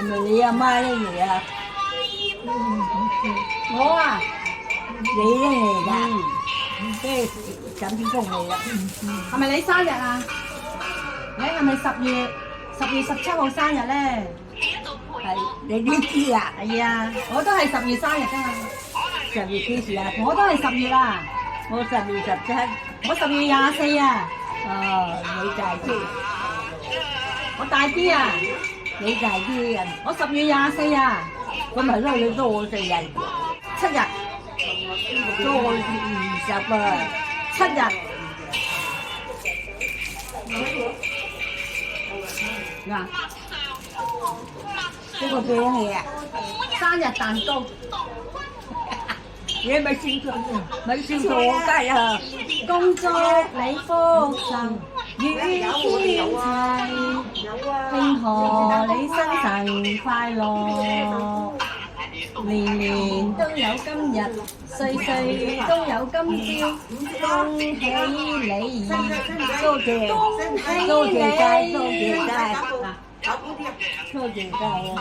咪你阿媽拎嚟啊？我啊，你拎嚟㗎？即係枕邊風嚟啦。係咪你生日啊？你係咪10月17號生日咧？係你點知啊？係啊，我都係10月生日㗎嘛。 10月幾時啊？我都係10月啊，我10月17。我10月24啊，哦，你大啲，我大啲啊，你大啲人，我10月24啊，咁咪咯，你多我4日， 7日，多我20啊。 7日。嗱，呢個俾你啊！生日蛋糕，你咪笑到我雞啊！恭祝你福壽與天齊，慶賀你生辰快樂，年年都有今日，歲歲都有今朝，恭喜你，多謝，恭喜多謝晒，多你。謝晒，嗱多謝晒啊！